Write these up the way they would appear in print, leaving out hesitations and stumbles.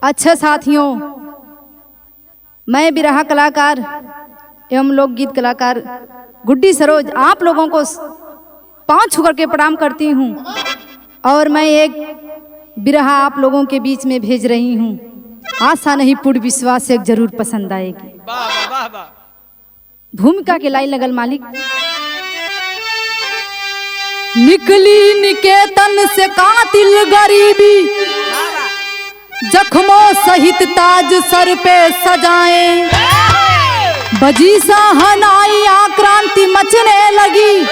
अच्छा साथियों, मैं बिरहा कलाकार एवं लोकगीत कलाकार गुड्डी सरोज आप लोगों को पांव छू करके प्रणाम करती हूँ और मैं एक बिरहा आप लोगों के बीच में भेज रही हूँ। आशा नहीं पूर्ण विश्वास से जरूर पसंद आएगी। वाह वाह वाह वाह। भूमिका के लाइन लगल मालिक। निकली निकेतन से कातिल गरीबी, जख्मों सहित ताज सर पे सजाएं, बजी सहनाई आक्रांति मचने लगी,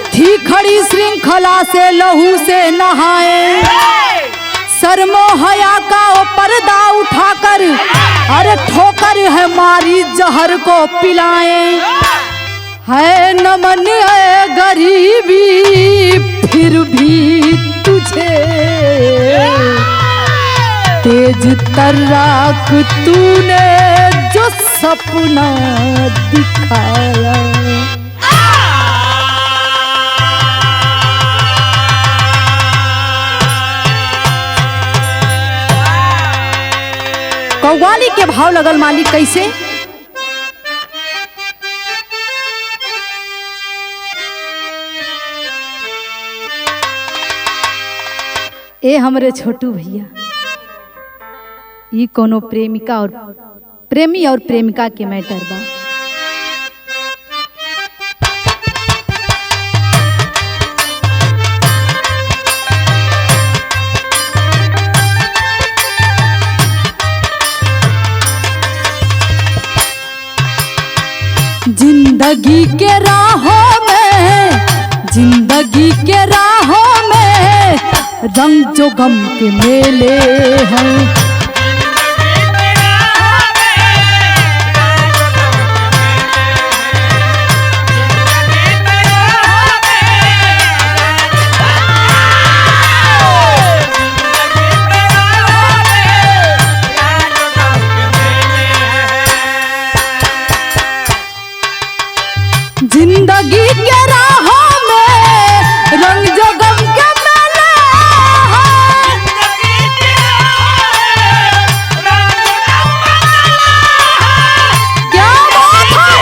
थी खड़ी श्रृंखला से लहू से नहाए, शर्मो हया का वो पर्दा उठाकर अरे ठोकर है मारी जहर को पिलाएं, है नमन है गरीबी फिर भी तुझे तेज तर्राक तूने जो सपना दिखाया। कव्वाली के भाव लगल मालिक कैसे? ए हमरे छोटू भैया, ये कोनो प्रेमिका और प्रेमी और प्रेमिका के मैटर बा। जिंदगी के राहों में, जिंदगी के राहों में रंग जो गम के मेले हैं, जिंदगी के राहों में रंग जो गम के मेले हैं, क्या बात है।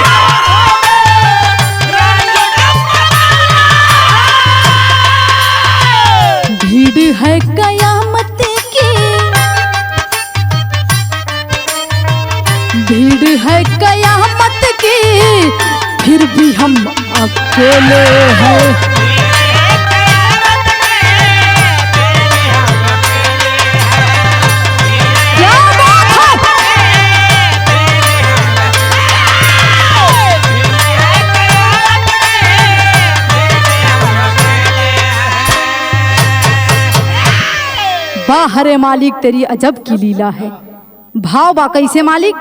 भीड़ है कयामत की, भीड़ है कयामत की, फिर भी हम अकेले हैं। क्या बात है। बाहरे मालिक तेरी अजब की लीला है। भाव बा कैसे मालिक?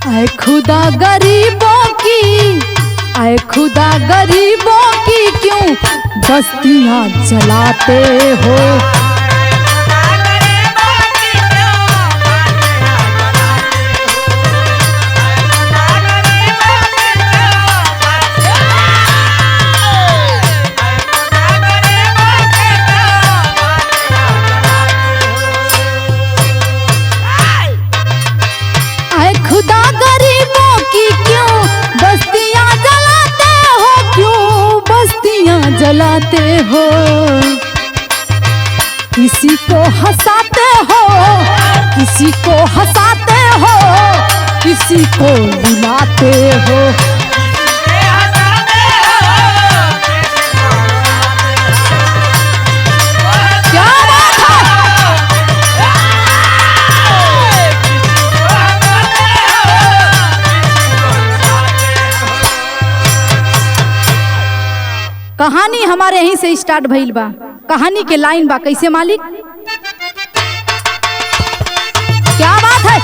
ऐ खुदा गरीबों की, ऐ खुदा गरीबों की क्यों बस्तियां जलाते हो, जलाते हो, किसी को हंसाते हो, किसी को हंसाते हो, किसी को रुलाते हो। क्या बात कहानी हमारे यहीं से स्टार्ट भइल बा। कहानी के लाइन बा कैसे मालिक? क्या बात है।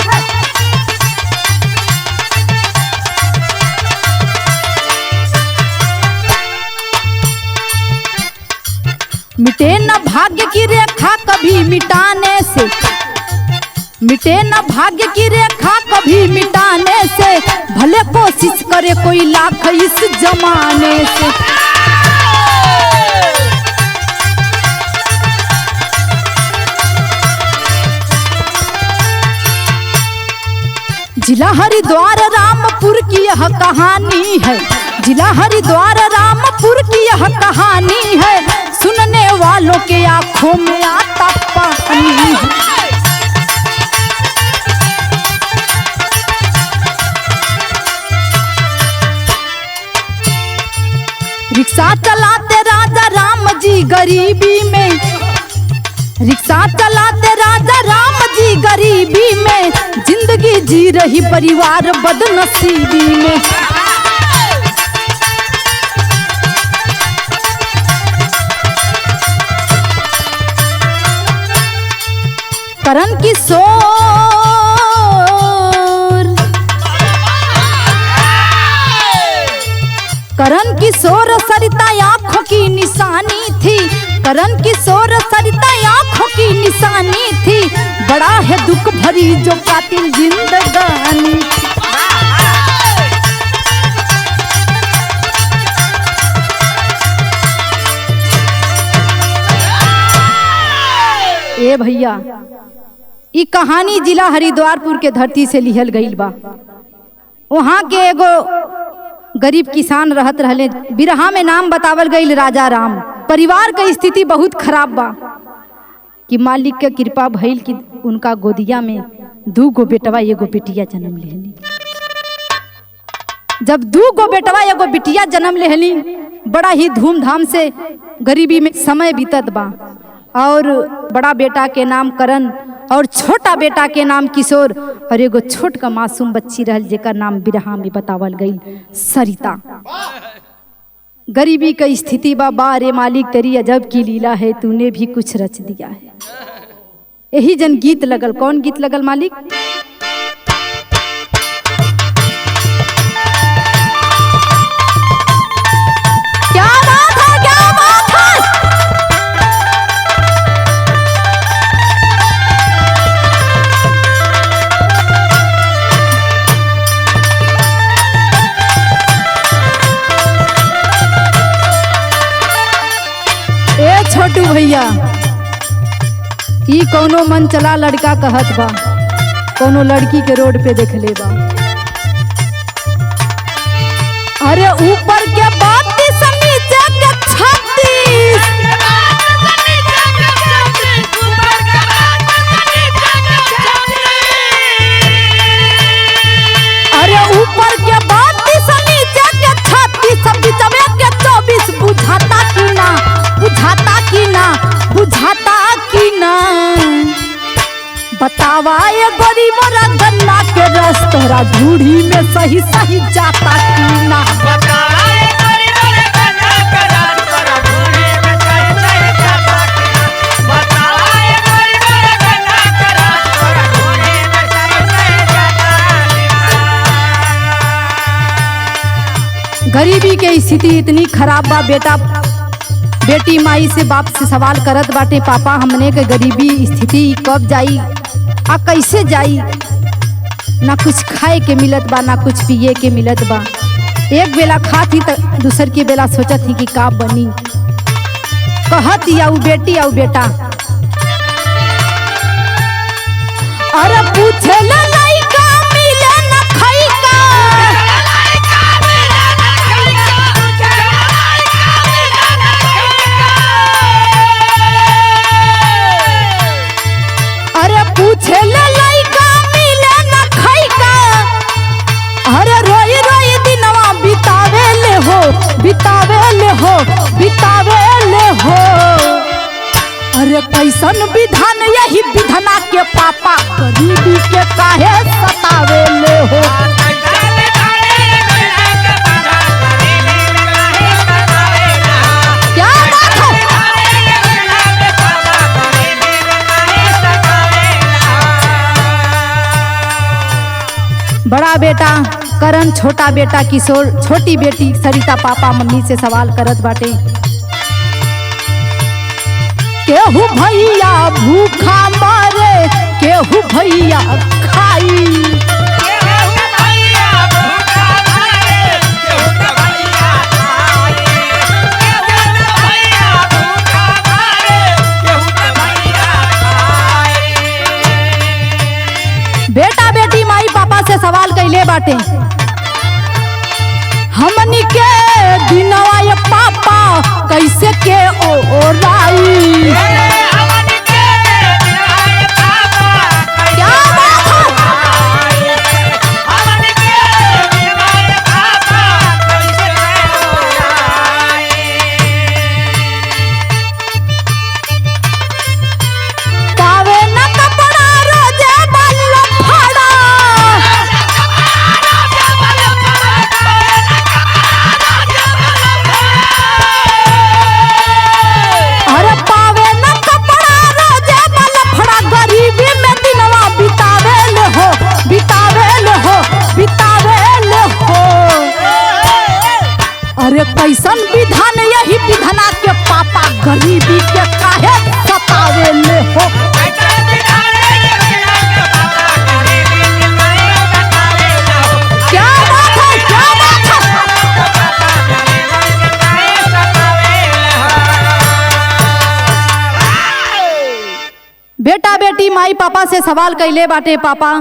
मिटे न भाग्य की रेखा कभी मिटाने से, मिटे न भाग्य की रेखा कभी मिटाने से, भले कोशिश करे कोई लाख इस जमाने से। जिला हरिद्वार रामपुर की यह कहानी है, जिला हरिद्वार रामपुर की यह कहानी है, सुनने वालों के आंखों में आता पानी है। रिक्शा चलाते राजा राम जी गरीबी में, रिक्शा चलाते राजा राम जी गरीबी में, जिंदगी जी रही परिवार बदनसीबी में। करण किशोर, करण किशोर सरिता आंखों की निशानी थी, करण किशोर सरिता आंखों की निशानी थी, बड़ा है दुख भरी जो कातिल जिंदगानी। ए भैया, ई कहानी जिला हरिद्वारपुर के धरती से लिहल गईल बा। वहाँ के एगो गरीब किसान रहत रहले, बिरहा में नाम बतावल गईल राजा राम। परिवार की स्थिति बहुत खराब बा कि मालिक के कृपा भइल कि उनका गोदिया में 2 गो बेटवा एगो बेटिया जन्म लेहली। जब 2 गो बेटवा एगो बेटिया जन्म लेहली, बड़ा ही धूमधाम से गरीबी में समय बीतत बा। और बड़ा बेटा के नाम करण और छोटा बेटा के नाम किशोर, और एगो छोट का मासूम बच्ची रहल जेकर नाम बिरहा में बतावल गई सरिता। गरीबी का स्थिति बा, बारे मालिक तेरी अजब की लीला है, तूने भी कुछ रच दिया है। यही जन गीत लगल। कौन गीत लगल मालिक? क्या बात है, क्या बात है। छोटू भैया, ई कौनो मन चला लड़का कहत बा, कौनो लड़की के रोड पे देख ले बा। अरे ऊपर के 32 नीचे के 36, अरे ऊपर के 32 नीचे के 36, बिचवे के 24, बुझाता कि ना, बुझाता कि ना, बुझाता कि ना। बतावा ये गोरी मोरा गन्ना के रस तोरा ढूढ़ी में सही सही जाता कि ना। बतावा ये गोरी मोरा गन्ना के रस तोरा ढूढ़ी में सही सही जाता कि ना। बतावा ये गोरी मोरा गन्ना के रस तोरा ढूढ़ी में सही सही जाता कि ना। गरीबी के स्थिति इतनी खराब बा, बेटी माई से बाप से सवाल करत बाटे, पापा हमने के गरीबी स्थिति कब जाई आ कैसे जाई। ना कुछ खाए के मिलत बा, ना कुछ पिए के मिलत बा। एक बेला खाती तो दूसर की बेला सोचत ही कि का बनी। कहत आऊ बेटी आऊ बेटा, अरे पूछे ले लइका मिले न खइका, अरे पूछे ले लइका मिले न खइका, अरे रोई रोई दिनवा बितावे ले हो, बितावे ले हो, बितावे ले हो। अरे कैसन विधान यही विधना के पापा, गरीबी के काहे सतावे ले हो। क्या बात है। बड़ा बेटा करण, छोटा बेटा किशोर, छोटी बेटी सरिता पापा मम्मी से सवाल करत बाटे, केहू भैया भूखा मरे, केहू भैया खाई। बेटा बेटी माई पापा से सवाल कैले बाटे, हमनी के दिनवा ये पापा कैसे के ओराई। क्या बात है? पावे न कपड़ा रोजे बल्ल फाड़ा, अरे पावे न कपड़ा रोजे बल्ल फाड़ा, गरीबी में दिनवा बितावेल हो, बितावेल हो, बितावेल हो। अरे कैसन विधान यही विधाना के पापा गरीबी के काहे सतावेल हो। क्या बात है, क्या बात है? बेटा बेटी माई पापा से सवाल कैले बाटे, पापा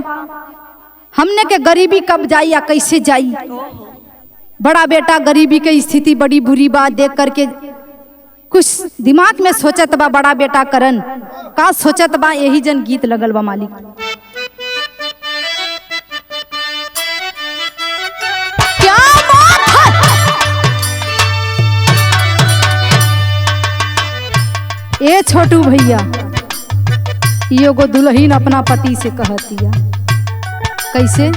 हमने के गरीबी कब जाई या कैसे जाई। बड़ा बेटा गरीबी के स्थिति बड़ी बुरी बात देख करके कुछ दिमाग में सोचत बा बड़ा बेटा करन का सोचत बा, यही जन गीत लगल बा मालिक। क्या बात है? ए छोटू भैया, एगो दुल्हन अपना पति से कहतिया कैसे,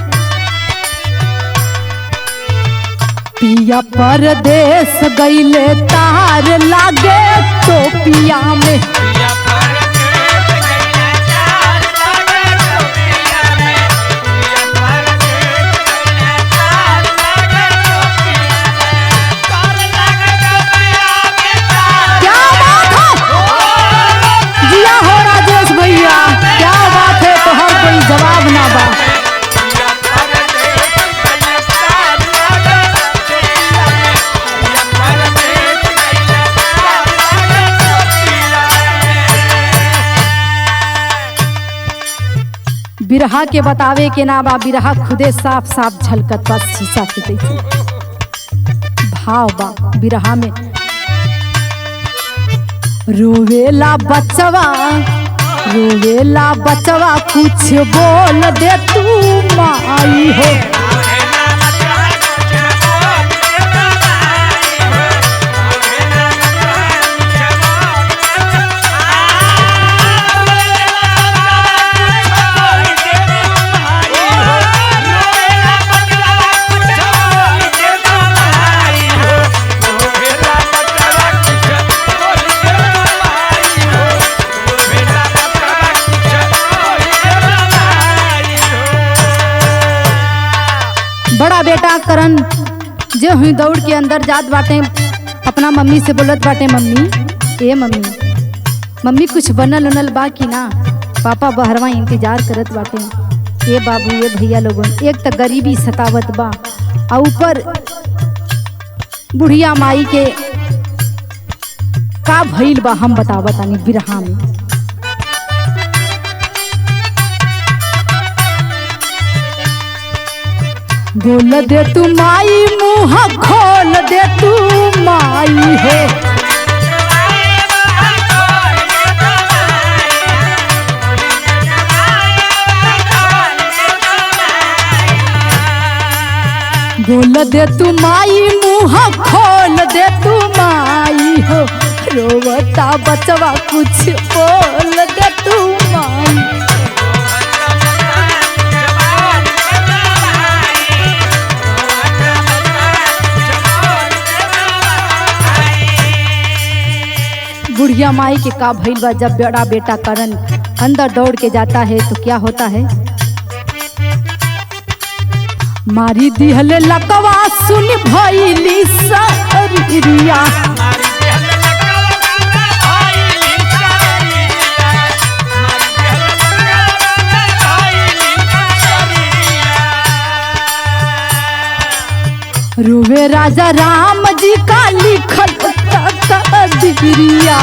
पिया परदेस गईले तार लागे टोपिया में। क्या बात है? जिया हो राजेश भैया, क्या बात है, तो हर कोई जवाब ना बा। बिरहा के बतावे के ना बा, बिरहा खुदे साफ साफ झलकत बा शीशा के जैसे। भाव बा बिरहा में, रोवेला बचवा, रोवेला बचवा कुछ बोल दे तू माई हो। बड़ा बेटा करण जो हुई दौड़ के अंदर जात बाटे, अपना मम्मी से बोलत बाटे, मम्मी ए मम्मी, मम्मी कुछ बनल उनल बा कि ना। पापा बहरवा इंतजार करत बाटे। ए बाबू ए भैया लोगन, एक तो गरीबी सतावत बा और ऊपर बुढ़िया माई के का भइल बा हम बतावत आनी बिरहा में। बोल दे तू माई, मुँह खोल दे तू माई हो। बोल दे तू माई, मुँह खोल दे तू माई हो। रोवता बचवा कुछ बोल दे तू माई। बुढ़िया माई के का भइल बा, जब बड़ा बेटा करण अंदर दौड़ के जाता है तो क्या होता है, मारी दिहले लकवा सुन भइली सरिया। रोवे राजा राम जी का लिखल तकदीरिया।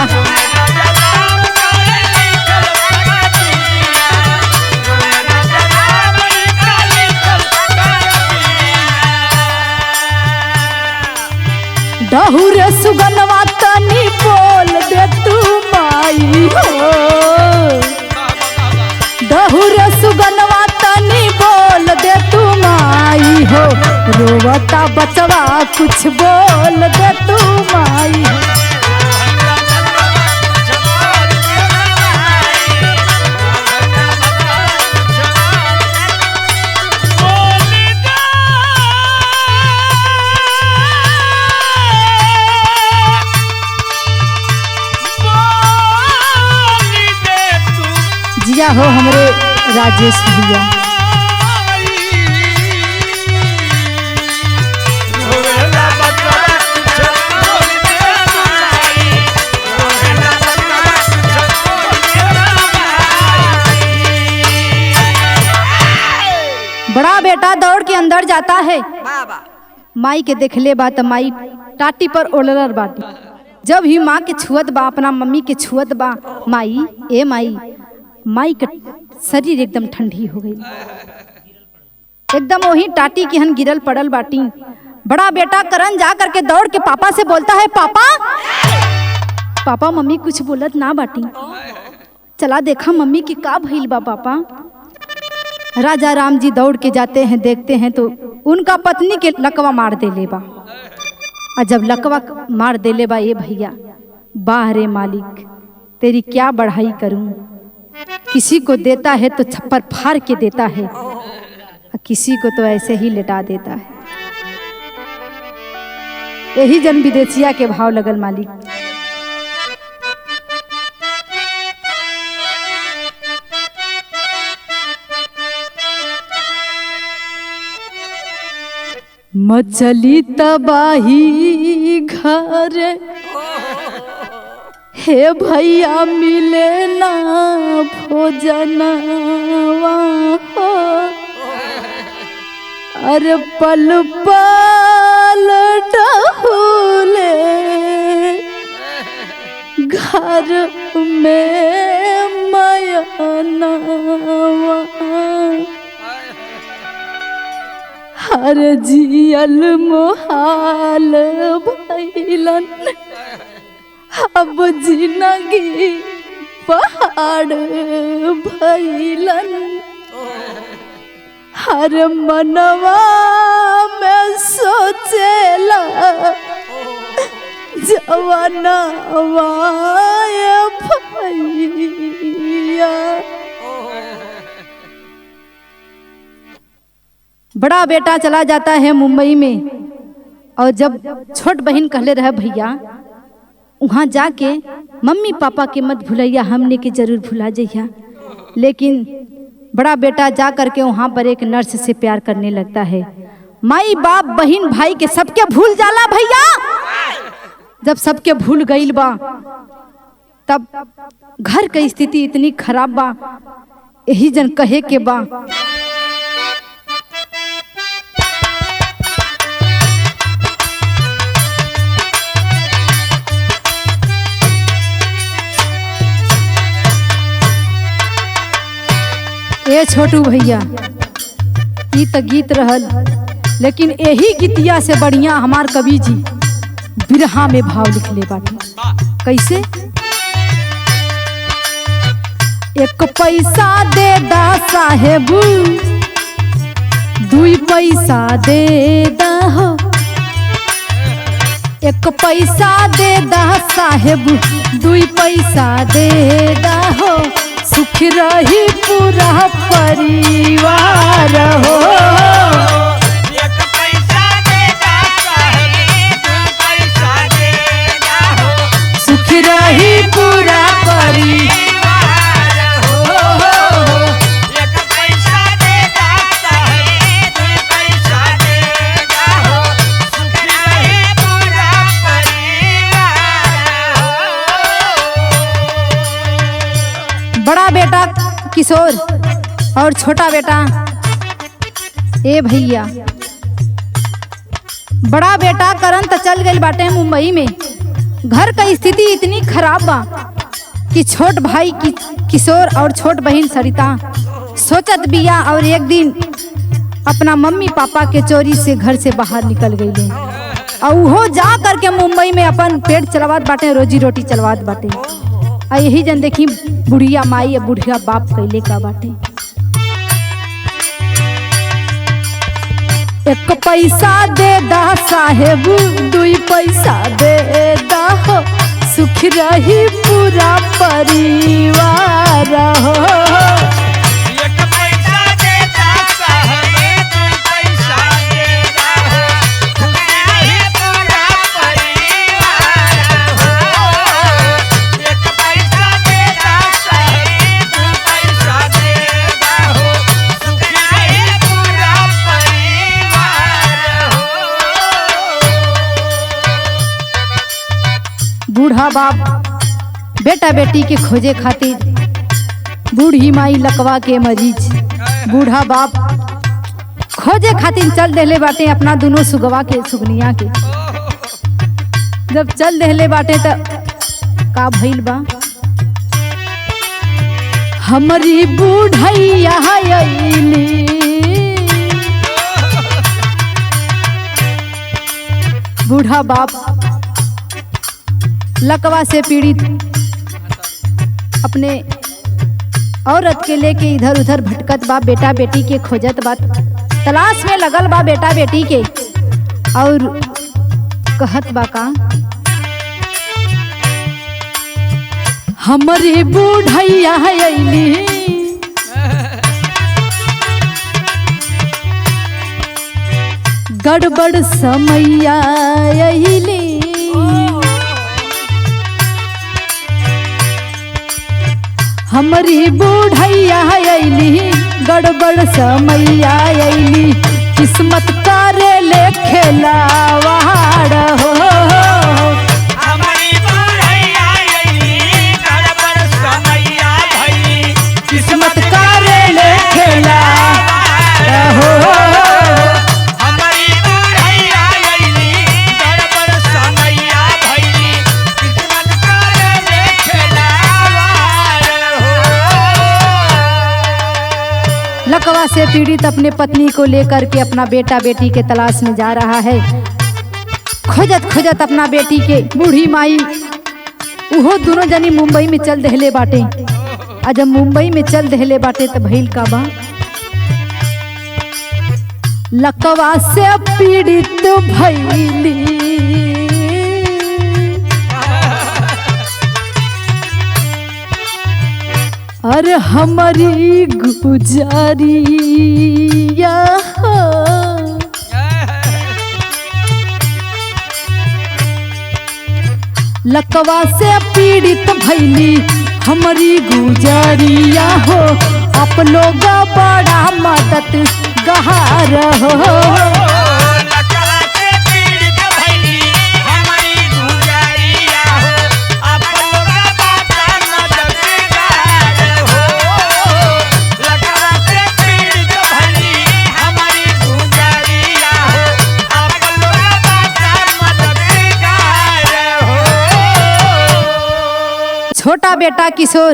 डहुर सुगनवा तनी बोल दे तू माई हो, डहुर सुगनवा तनी बोल दे तू माई हो, रोवता बचवा कुछ बोल दे तू माई हो। जिया हो हमरे राजेश भैया। बड़ा बेटा दौड़ के अंदर जाता है, माई के देखले बा त माई टाटी पर ओलर बाटी। जब ही माँ के छुअत बा, अपना मम्मी के छुअत बा, माई ए माई, माई का शरीर एकदम ठंडी हो गई, एकदम वही टाटी की हन गिरल पड़ल बाटी। बड़ा बेटा करण जा करके दौड़ के पापा से बोलता है, पापा पापा मम्मी कुछ बोलत ना बाटी, चला देखा मम्मी की का भइल बा पापा। राजा राम जी दौड़ के जाते हैं, देखते हैं तो उनका पत्नी के लकवा मार देले बा। और जब लकवा मार देले बा, ये भैया वाह रे मालिक तेरी क्या बढ़ाई करूं, किसी को देता है तो छप्पर फाड़ के देता है, किसी को तो ऐसे ही लेटा देता है। यही जन विदेशिया के भाव लगल मालिक। मचली तबाही घर, हे भैया मिले ना भोजनवा हो, अरे पल पल डहुले घर में मयनवा, हर जियल मोहाल भइलन, अब जिंदगी पहाड़ भइलन, हर मनवा में सोचेला जवानवा भैया। बड़ा बेटा चला जाता है मुंबई में, और जब छोट बहन कहले रहे भैया वहाँ जाके मम्मी पापा के मत भुलैया, हमने के जरूर भुला जइया। लेकिन बड़ा बेटा जा करके वहाँ पर एक नर्स से प्यार करने लगता है। माई बाप बहन भाई के सबके भूल जाला भैया। जब सबके भूल गईल बा तब घर की स्थिति इतनी खराब बा, यही जन कहे के बा ए छोटू भैया, ई तो गीत रहल, लेकिन यही गीतिया से बढ़िया हमार कवि जी बिरहा में भाव लिखले बाटे। कैसे? एक पैसा दे दा साहेबू, दुई पैसा दे दा हो, एक पैसा दे दा साहेबू, दुई पैसा दे दा हो, सुख रही पूरा परिवार हो। एक पैसा दे दा साहेब, दू पैसा दे दा हो, सुख रही पूरा परिवार हो। एक पैसा दे दा साहेब, दू पैसा दे दा हो, सुख रही पूरा परिवार हो। बड़ा बेटा किशोर और छोटा बेटा ए भैया बड़ा बेटा करण तो चल गई बाटे मुंबई में। घर का स्थिति इतनी खराब बा कि छोट भाई किशोर और छोट बहन सरिता सोचत बिया और एक दिन अपना मम्मी पापा के चोरी से घर से बाहर निकल गई और वो जा करके मुंबई में अपन पेट चलवात बाटे, रोजी रोटी चलवात बाटे। आ यही जन देखी बुढ़िया माई या बुढ़िया बाप कैले का बाटे। एक पैसा दे दा साहेब, दुई पैसा दे दा हो, सुख रही पूरा परिवार हो। एक पैसा देता साहब, दू पैसा देता हो, खुशी पूरा परिवार हो। एक पैसा देता साहब, दू पैसा देता हो, खुशी पूरा परिवार हो। बूढ़ा बाप बेटा बेटी के खोजे खातिर, बूढ़ी माई लकवा के मरीज, बूढ़ा बाप खोजे खातिर चल देले बाटे अपना दोनों सुगवा के सुगनिया के। जब चल देले बाटे त का भइल बा, हमारी बूढ़ैया आइली, बूढ़ा बाप लकवा से पीड़ित अपने औरत के लेके इधर उधर भटकत बा, बेटा बेटी के खोजत बा, तलाश में लगल बा बेटा बेटी के। और कहत बा का, हमारी बूढ़ैया आइली, गड़बड़ समैया आइली, हमारी बूढ़ैया आइली, गड़बड़ समैया आइली, किस्मत करे ले खेलावाड़ हो। हमारी बूढ़ैया आइली, गड़बड़ समैया भइली, किस्मत करे ले खेलावाड़ हो। हमारी बूढ़ैया आइली, गड़बड़ समैया भइली, किस्मत करे ले खेलावार हो। लकवा से पीड़ित अपने पत्नी को लेकर के अपना बेटा बेटी के तलाश में जा रहा है। खोजत खोजत अपना बेटी के बूढ़ी माई उहो दोनों जनी मुंबई में चल दहले बाटे। आ जब मुंबई में चल दहले बाटे तो भइल का बा, लकवा से पीड़ित भइली, अरे हमारी गुजारिया हो। लकवा से पीड़ित भइली हमारी गुजारिया हो, आप लोग बड़ा मदद गहार हो। लकवा से पीड़ित भइली हमारी गुजारिया हो, आप लोग बड़ा मददगार हो। लकवा से पीड़ित भइली हमारी गुजारिया हो, आप लोग बड़ा मददगार हो। छोटा बेटा किशोर,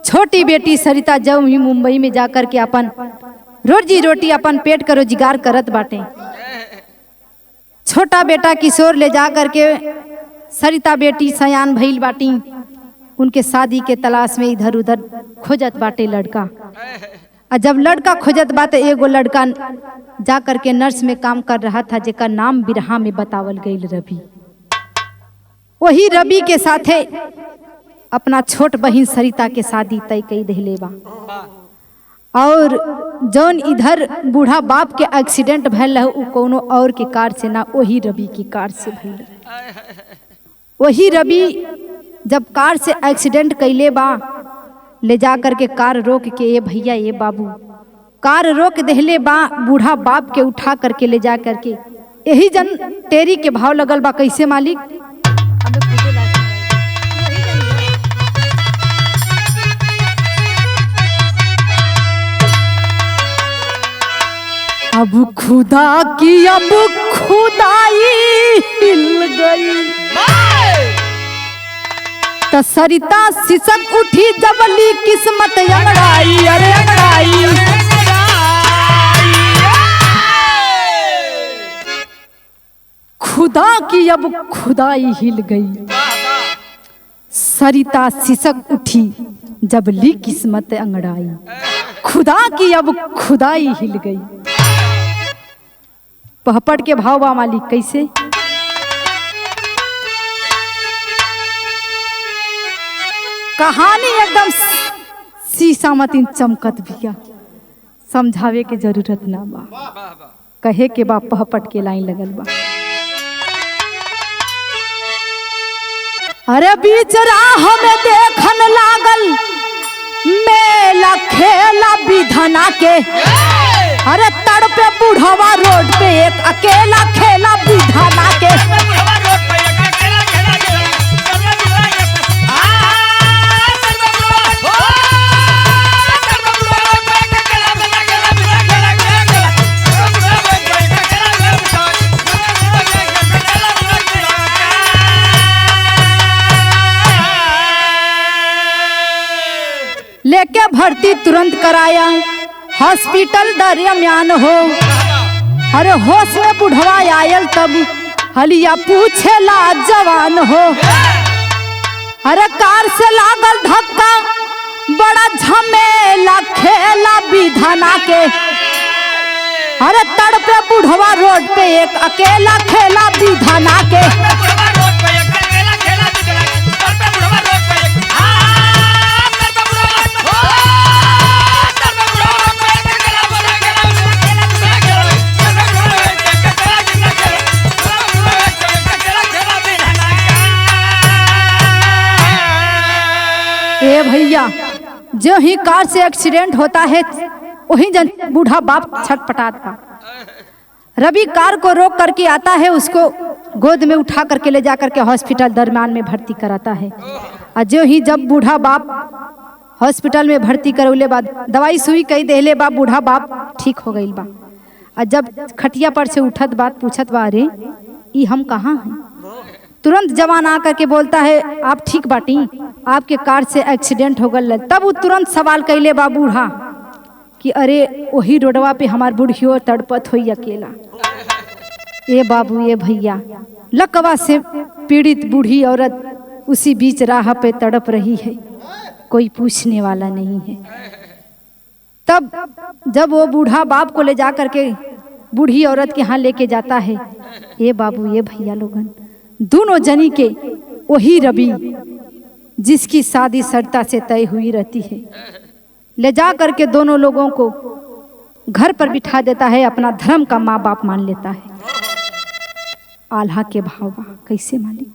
छोटी बेटी सरिता जब ही मुंबई में जाकर के अपन रोजी रोटी अपन पेट का रोजगार करत बाटे। छोटा बेटा किशोर ले जा करके सरिता बेटी सयान भइल बाटी, उनके शादी के तलाश में इधर उधर खोजत बाटे लड़का। और जब लड़का खोजत बाटे, एगो लड़का जा करके नर्स में काम कर रहा था, जेका नाम बिरहा में बतावल गई रवि। वही रवि के साथे अपना छोट बहन सरिता के शादी तय कई देले बा। और जौन इधर बूढ़ा बाप के एक्सीडेंट भैल उ कोनो और के कार से ना, वही रवि की कार से भैल। वही रवि जब कार से एक्सीडेंट कैले बा, ले जा करके कार रोक के, ये भैया ये बाबू, कार रोक देहले बा, बूढ़ा बाप के उठा करके ले जा करके। यही जन तेरी के भाव लगल बा, कैसे मालिक? अब खुदा की अब खुदाई हिल गई, तो सरिता सिसक उठी जबली किस्मत अंगड़ाई, अरे अंगड़ाई। खुदा की अब खुदाई हिल गई, सरिता सिसक उठी जबली किस्मत अंगड़ाई, खुदा की अब खुदाई हिल गई। पहपट के भाव बा मालिक कैसे? कहानी एकदम शीशा मतीन चमकत बिया, समझावे के जरूरत ना बा, कहे के बा पहपट के लाइन लगल बा। अरे बीच राह में देखन लागल मेला खेला विधना के, अरे तड़पे बुढ़वा रोड पे एक अकेला खेला विधना के। लेके भर्ती तुरंत कराया हॉस्पिटल दरमियान हो, अरे होश में बुढ़वा आयल तब हलिया पूछेला जवान हो, अरे कार से लागल धक्का बड़ा झमेला खेला विधना के, अरे तड़पे बुढ़वा रोड पे एक अकेला खेला विधना के। ए भैया, जो ही कार से एक्सीडेंट होता है वही जन बूढ़ा बाप छटपटाता। रवि कार को रोक करके आता है, उसको गोद में उठा करके ले जा करके हॉस्पिटल दरमियान में भर्ती कराता है। और जो ही जब बूढ़ा बाप हॉस्पिटल में भर्ती करौले बाद दवाई सुई कई देले बा, बूढ़ा बाप ठीक हो गई बा। और जब खटिया पर से उठत बात पूछत बा, अरे ई हम कहाँ हैं? तुरंत जवान आकर के बोलता है आप ठीक बाटी, आपके कार से एक्सीडेंट हो गल। तब वो तुरंत सवाल कैले बा बूढ़ा कि अरे वही रोडवा पे हमार बूढ़ियो तड़पत होई अकेला। ए बाबू ए भैया, लकवा से पीड़ित बूढ़ी औरत उसी बीच राह पे तड़प रही है, कोई पूछने वाला नहीं है। तब जब वो बूढ़ा बाप को ले जा करके बूढ़ी औरत के यहाँ लेके जाता है, ए बाबू ए भैया लोगन, दोनों जनी के वही रवि जिसकी शादी सरिता से तय हुई रहती है, ले जा करके दोनों लोगों को घर पर बिठा देता है, अपना धर्म का माँ बाप मान लेता है। आल्हा के भाव बा कैसे मालिक?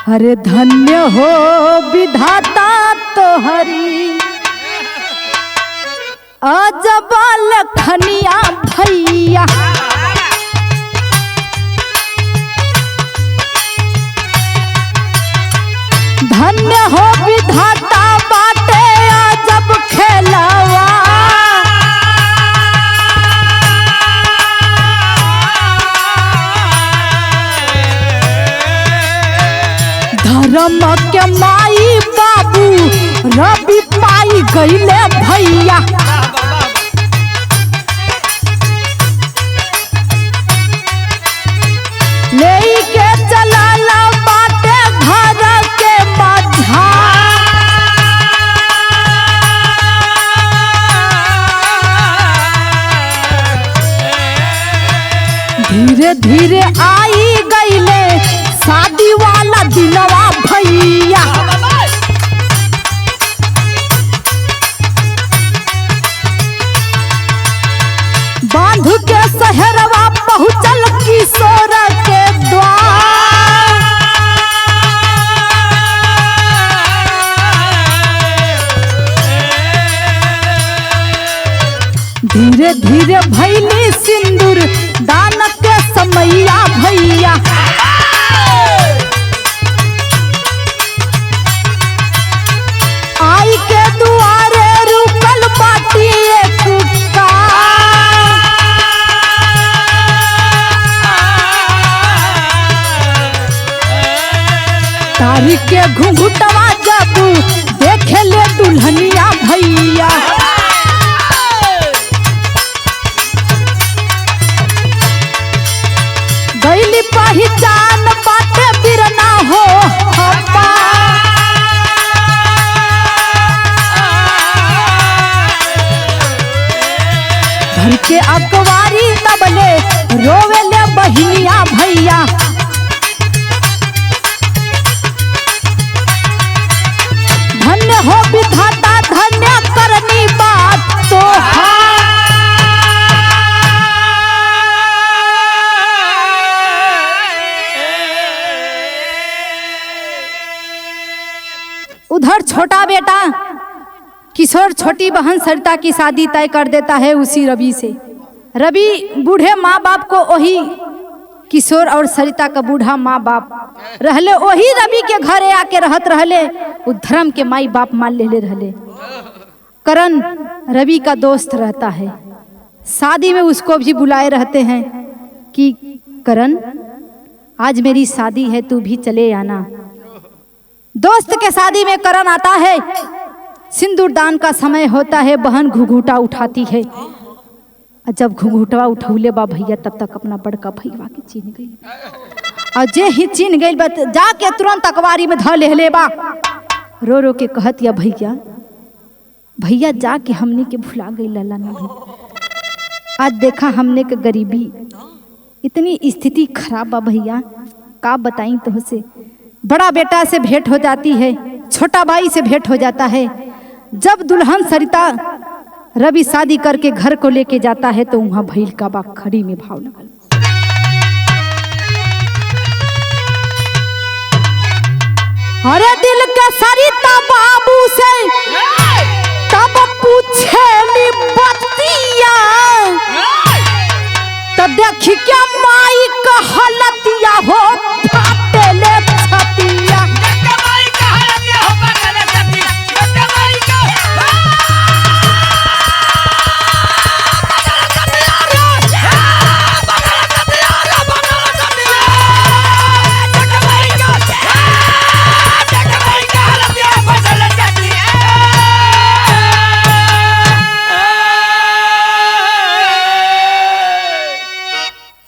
अरे धन्य हो विधाता तोहरी अजब लखनिया भैया, धन्य हो विधाता बाटे अजब खेलवा, धर्म के माई बाबू रवि पाई गईले भैया। लेके चलाला बाटे घर के माझा, धीरे धीरे आई गईले शादी वाला दिनवा भैया। बांध के शहरवा पहुंचल किशोर के द्वार, धीरे धीरे भैली सिंदूर दान के समैया भैया। आई के दुआरे रुकल बाटी एक तारी के घुंघुटवा जब देखे ले दुल्हनिया भैया। गईली पहचान बाटे बिरना हो हब्बा। घर के अकवारी तबले रोवे ले बहिनिया भैया। धन्य हो विधाता धन्य करनी बात तो उधर छोटा बेटा किशोर छोटी बहन सरिता की शादी तय कर देता है उसी रवि से। रवि बूढ़े माँ बाप को वही किशोर और सरिता का बूढ़ा माँ बाप रहले वही रवि के घरे आके रहत रहले। वो धर्म के माई बाप मान ले रहले। करण रवि का दोस्त रहता है। शादी में उसको भी बुलाए रहते हैं कि करण आज मेरी शादी है तू भी चले आना। दोस्त के शादी में करण आता है। सिंदूर दान का समय होता है। बहन घुघुटा उठाती है। जब घुघुटवा उठौले बा भैया तब तक अपना बड़का भैया के चीन गई। और जे ही चीन गई जाके तुरंत अखबारी में ध ले बा। रो रो के कहत या भैया भैया जाके हमने के भुला गई लाला नहीं। आज देखा हमने के गरीबी इतनी स्थिति खराब बा भैया का बताई तो से। बड़ा बेटा से भेंट हो जाती है। छोटा भाई से भेंट हो जाता है। जब दुल्हन सरिता रवि शादी करके घर को लेके जाता है तो वहां भैल का बा खड़ी में भाव लगल। अरे दिल के सरिता बाबू से तब पूछेली बतिया तो देखी क्या माई का हलतिया हो फाटेले छतिया।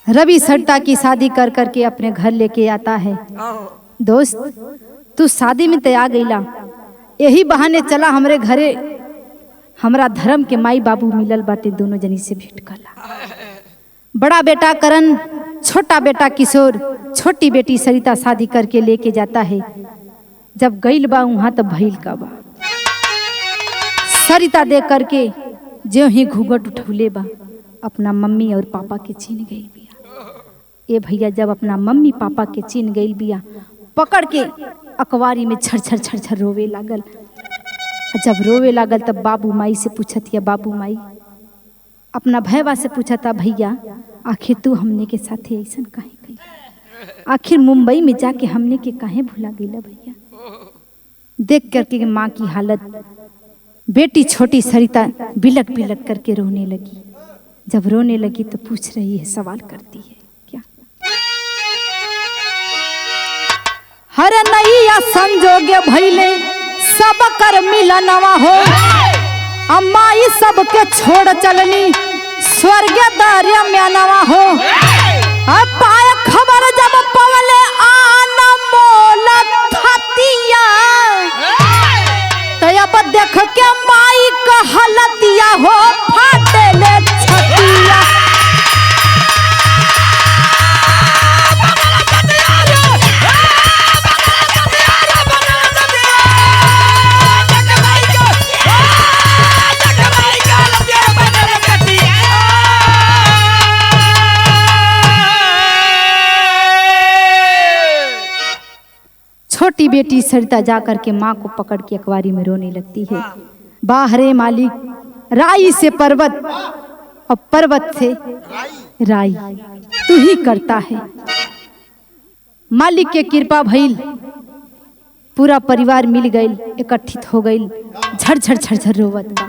रवि सरिता की शादी कर करके अपने घर लेके आता है। दोस्त तू शादी में तैयार गईला यही बहाने चला हमरे घरे हमरा धर्म के माई बाबू मिलल बाटे दोनों जनी से भेंट करला। बड़ा बेटा करण छोटा बेटा किशोर छोटी बेटी सरिता शादी करके लेके जाता है। जब गईल बा वहां तब भइल का बा। सरिता देख करके जो ही घूंघट उठौले बा अपना मम्मी और पापा के चीन गई बिया। ये भैया जब अपना मम्मी पापा के चीन गई बिया पकड़ के अकवारी में छर छर छर छर रोवे लागल। जब रोवे लागल तब बाबू माई से पूछत या बाबू माई अपना भैया से पूछता भैया आखिर तू हमने के साथे ऐसा काहे गई। आखिर मुंबई में जाके हमने के काहे भुला गईला भैया। देख करके माँ की हालत बेटी छोटी सरिता बिलक बिलक करके रोने लगी। जब रोने लगी तो पूछ रही है सवाल करती है क्या। हर नैया संजोगे भैले सब कर मिलनवा हो। अम्मा ई सबके छोड़ चलनी स्वर्ग दार्य म्यानवा हो। अब पाय खबर जब पवले आन मोल थतिया तो अब देख के माई का हलतिया हो फाटेले छतिया। छोटी बेटी सरिता जाकर के माँ को पकड़ के अखबारी में रोने लगती है। बाहरे मालिक राई से पर्वत और पर्वत से राई तू ही करता है। मालिक के कृपा भइल, पूरा परिवार मिल गइल, इकट्ठित हो गइल, झरझर झरझर रोवत बा।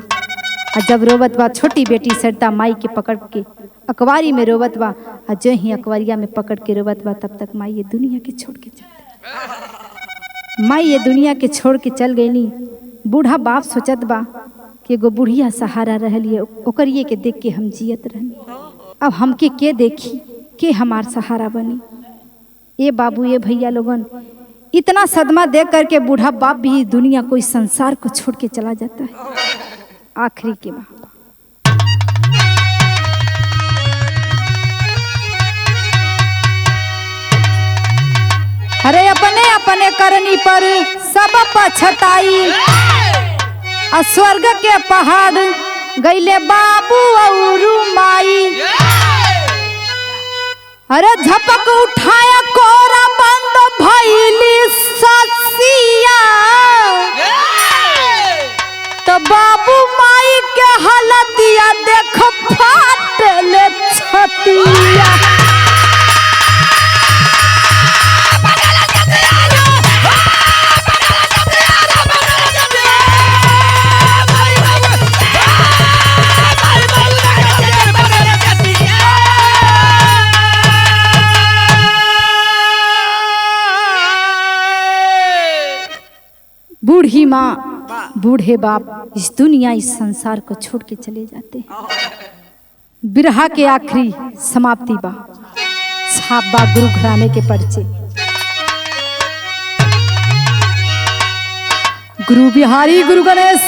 और जब रोवत बा छोटी बेटी सरता माई के पकड़ के अकवारी में रोवत बा। और जो ही अकवारिया में पकड़ के रोवत बा तब तक माई ये दुनिया के छोड़ के चल माई ये दुनिया के छोड़ के चल गईली। बूढ़ा बाप सोचत बा कि एगो बुढ़िया सहारा रहलिए, ओकर ये के देख के हम जियत रहनी, अब हमके के देखी, के हमार सहारा बनी। ये बाबू ये भैया लोगन, इतना सदमा देख करके बूढ़ा बाप भी दुनिया को इस संसार को छोड़ के चला जाता है आखिरी के बाद। अरे अपने अपने करनी पर सब पछताई, स्वर्ग के पहाड़ गईले बाबू और माई। अरे झपक उठाया कोरा बंद भइली ससिया, तो बाबू माई के हालतिया देख फाटले छतिया। बूढ़ी माँ बूढ़े बाप इस दुनिया इस संसार को छोड़ के चले जाते हैं। बिरहा के आखिरी समाप्ति बा, छाप बा गुरु घराने के पर्चे। गुरु बिहारी, गुरु गणेश,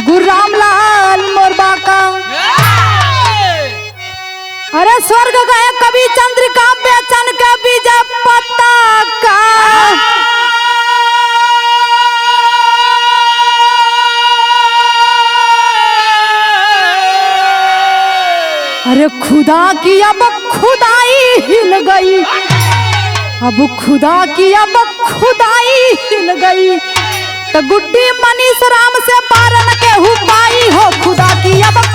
गुरु रामलाल मोरबा का। अरे स्वर्ग गए कवि चंद्रिका बेचन का बीजा पता का। अरे खुदा की अब खुदाई हिल गई, अब खुदा की अब खुदाई हिल गई, तो गुड्डी मनीष राम से पारन के हुपाई हो। खुदा की अब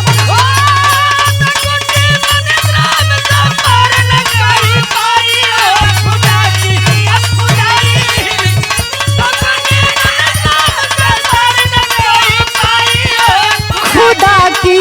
खुदा की